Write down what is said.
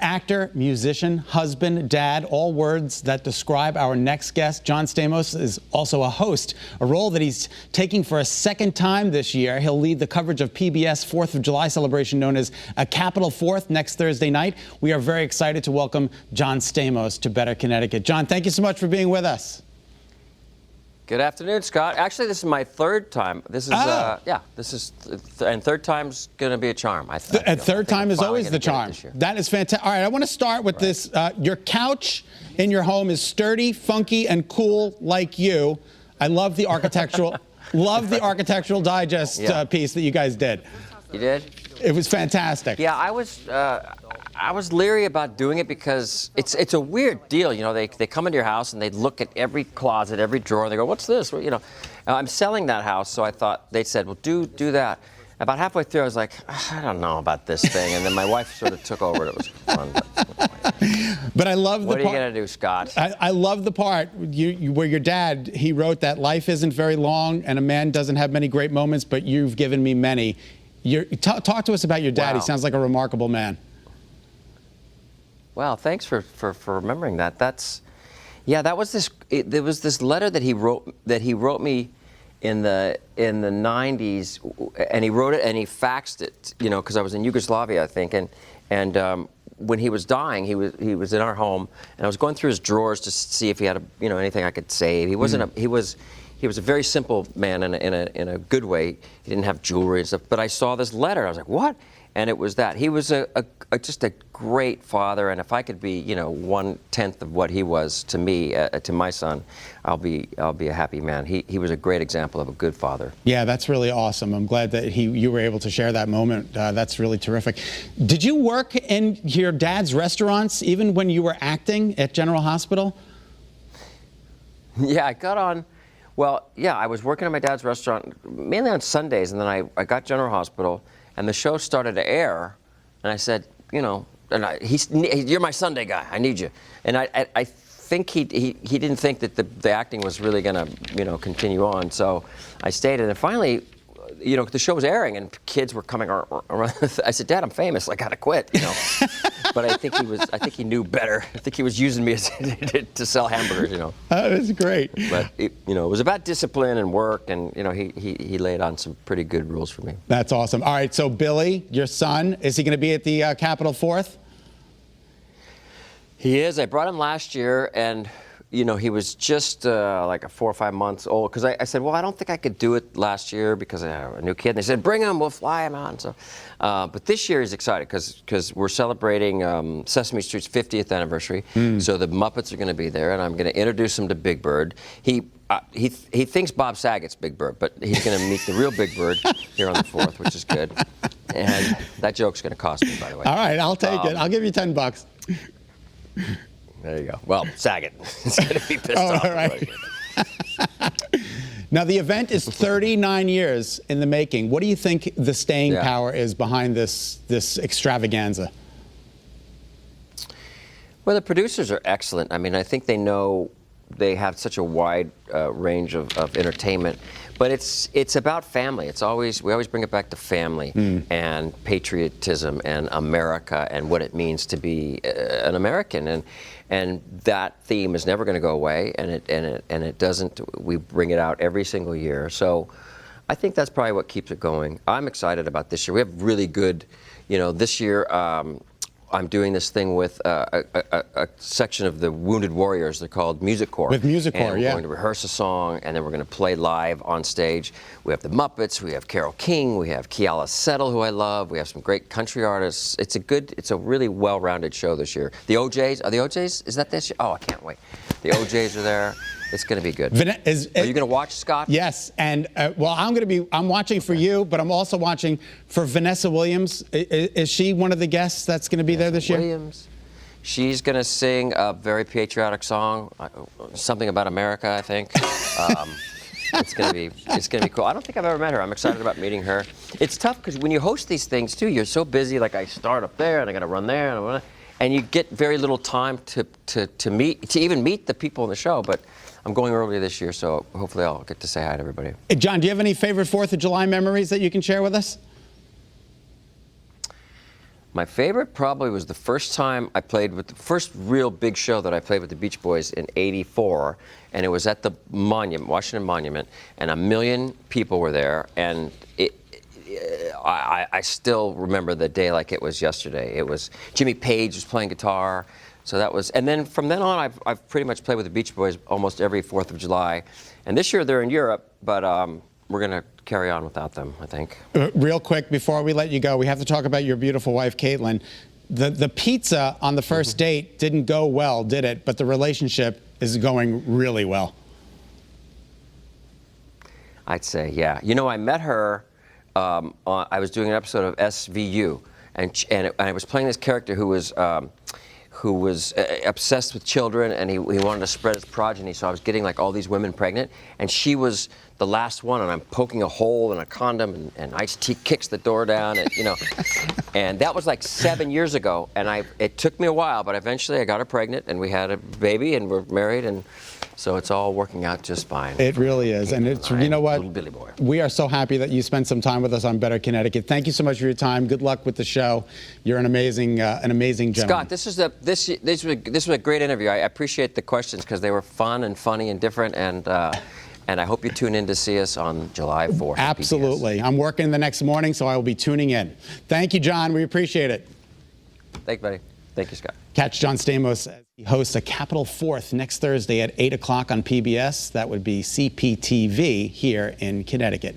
Actor, musician, husband, dad, all words that describe our next guest. John Stamos is also a host, a role that he's taking for a second time this year. He'll lead the coverage of PBS 4th of July celebration known as A Capitol Fourth next Thursday night. We are very excited to welcome John Stamos to Better Connecticut. John, thank you so much for being with us. Good afternoon, Scott. Actually, this is my third time. This is, and third time's going to be a charm. Third time is always the charm. That is fantastic. All right, I want to start with this. Your couch in your home is sturdy, funky, and cool like you. I love the architectural, architectural digest piece that you guys did. You did? It was fantastic. Yeah, I was leery about doing it because it's a weird deal. You know, they come into your house and they look at every closet, every drawer, and they go, "What's this?" Well, you know, I'm selling that house, so I thought they said, "Well, do that." About halfway through, I was like, "I don't know about this thing," and then my wife sort of took over. It was fun. But I love the part. What are you gonna do, Scott? I love the part where your dad, he wrote that life isn't very long and a man doesn't have many great moments, but you've given me many. Talk to us about your dad. Wow. He sounds like a remarkable man. Well, thanks for remembering that. That was this. There was this letter that he wrote me in the 90s, and he wrote it and he faxed it. You know, because I was in Yugoslavia, I think, and when he was dying, he was in our home, and I was going through his drawers to see if he had anything I could save. He wasn't he was a very simple man in a good way. He didn't have jewelry and stuff. But I saw this letter. I was like, what? And it was that. He was just a great father. And if I could be, 1/10 of what he was to me, to my son, I'll be a happy man. He was a great example of a good father. Yeah, that's really awesome. I'm glad that you were able to share that moment. That's really terrific. Did you work in your dad's restaurants even when you were acting at General Hospital? Yeah, I got on. Well, yeah, I was working at my dad's restaurant mainly on Sundays, and then I got General Hospital, and the show started to air, and I said, you're my Sunday guy. I need you. And I think he didn't think that the acting was really going to continue on, so I stayed, and then finally, the show was airing, and kids were coming around. I said, "Dad, I'm famous. I gotta quit." But I think he knew better. I think he was using me to sell hamburgers. That was great. But it was about discipline and work, and he laid on some pretty good rules for me. That's awesome. All right, so Billy, your son, is he going to be at the Capitol Fourth? He is. I brought him last year, and he was just like 4 or 5 months old. Because I said, well, I don't think I could do it last year because I have a new kid. And they said, bring him, we'll fly him out. So, but this year he's excited because we're celebrating Sesame Street's 50th anniversary. So the Muppets are going to be there, and I'm going to introduce him to Big Bird. He thinks Bob Saget's Big Bird, but he's going to meet the real Big Bird here on the 4th, which is good. And that joke's going to cost me, by the way. All right, I'll take it. I'll give you $10. There you go. Well, Saget is going to be pissed off. All right. Now, the event is 39 years in the making. What do you think the staying power is behind this extravaganza? Well, the producers are excellent. I mean, I think they know they have such a wide range of entertainment. But it's about family. We always bring it back to family and patriotism and America and what it means to be an American, and that theme is never going to go away, and it doesn't. We bring it out every single year. So I think that's probably what keeps it going. I'm excited about this year. We have really good, this year. I'm doing this thing with a section of the Wounded Warriors. They're called Music Corps. With Music Corps, and we're going to rehearse a song, and then we're going to play live on stage. We have the Muppets, we have Carole King, we have Keala Settle, who I love. We have some great country artists. It's a really well-rounded show this year. The OJs, are the OJs? Is that this year? Oh, I can't wait. The OJs are there. It's going to be good. Are you going to watch, Scott? Yes, and well, I'm watching for you, but I'm also watching for Vanessa Williams. Is she one of the guests that's going to be there this year? Williams. She's going to sing a very patriotic song, something about America, I think. It's going to be cool. I don't think I've ever met her. I'm excited about meeting her. It's tough because when you host these things too, you're so busy. Like I start up there and I got to run there, and you get very little time to even meet the people in the show. But I'm going earlier this year, so hopefully I'll get to say hi to everybody. Hey, John, do you have any favorite 4th of July memories that you can share with us? My favorite probably was the first time I played with the first real big show that I played with the Beach Boys in '84, and it was at the Monument, Washington Monument, and 1 million people were there, and I still remember the day like it was yesterday. It was Jimmy Page was playing guitar, so that was, and then from then on I've pretty much played with the Beach Boys almost every 4th of July, and this year they're in Europe, but we're going to carry on without them, I think. Real quick, before we let you go, we have to talk about your beautiful wife, Caitlyn. The pizza on the first date didn't go well, did it? But the relationship is going really well. I'd say, yeah. You know, I met her, I was doing an episode of SVU, and I was playing this character who was obsessed with children, and he wanted to spread his progeny, so I was getting like all these women pregnant, and she was the last one, and I'm poking a hole in a condom, and Ice-T kicks the door down, and you know, and that was like 7 years ago, and it took me a while, but eventually I got her pregnant, and we had a baby, and we're married, and so it's all working out just fine. It really is, and it's, you know what, little Billy boy. We are so happy that you spent some time with us on Better Connecticut. Thank you so much for your time. Good luck with the show. You're an amazing gentleman. Scott, this was a great interview. I appreciate the questions because they were fun and funny and different, and I hope you tune in to see us on July 4th. Absolutely. I'm working the next morning, so I will be tuning in. Thank you, John. We appreciate it. Thank you, buddy. Thank you, Scott. Catch John Stamos as he hosts a Capitol 4th next Thursday at 8 o'clock on PBS. That would be CPTV here in Connecticut.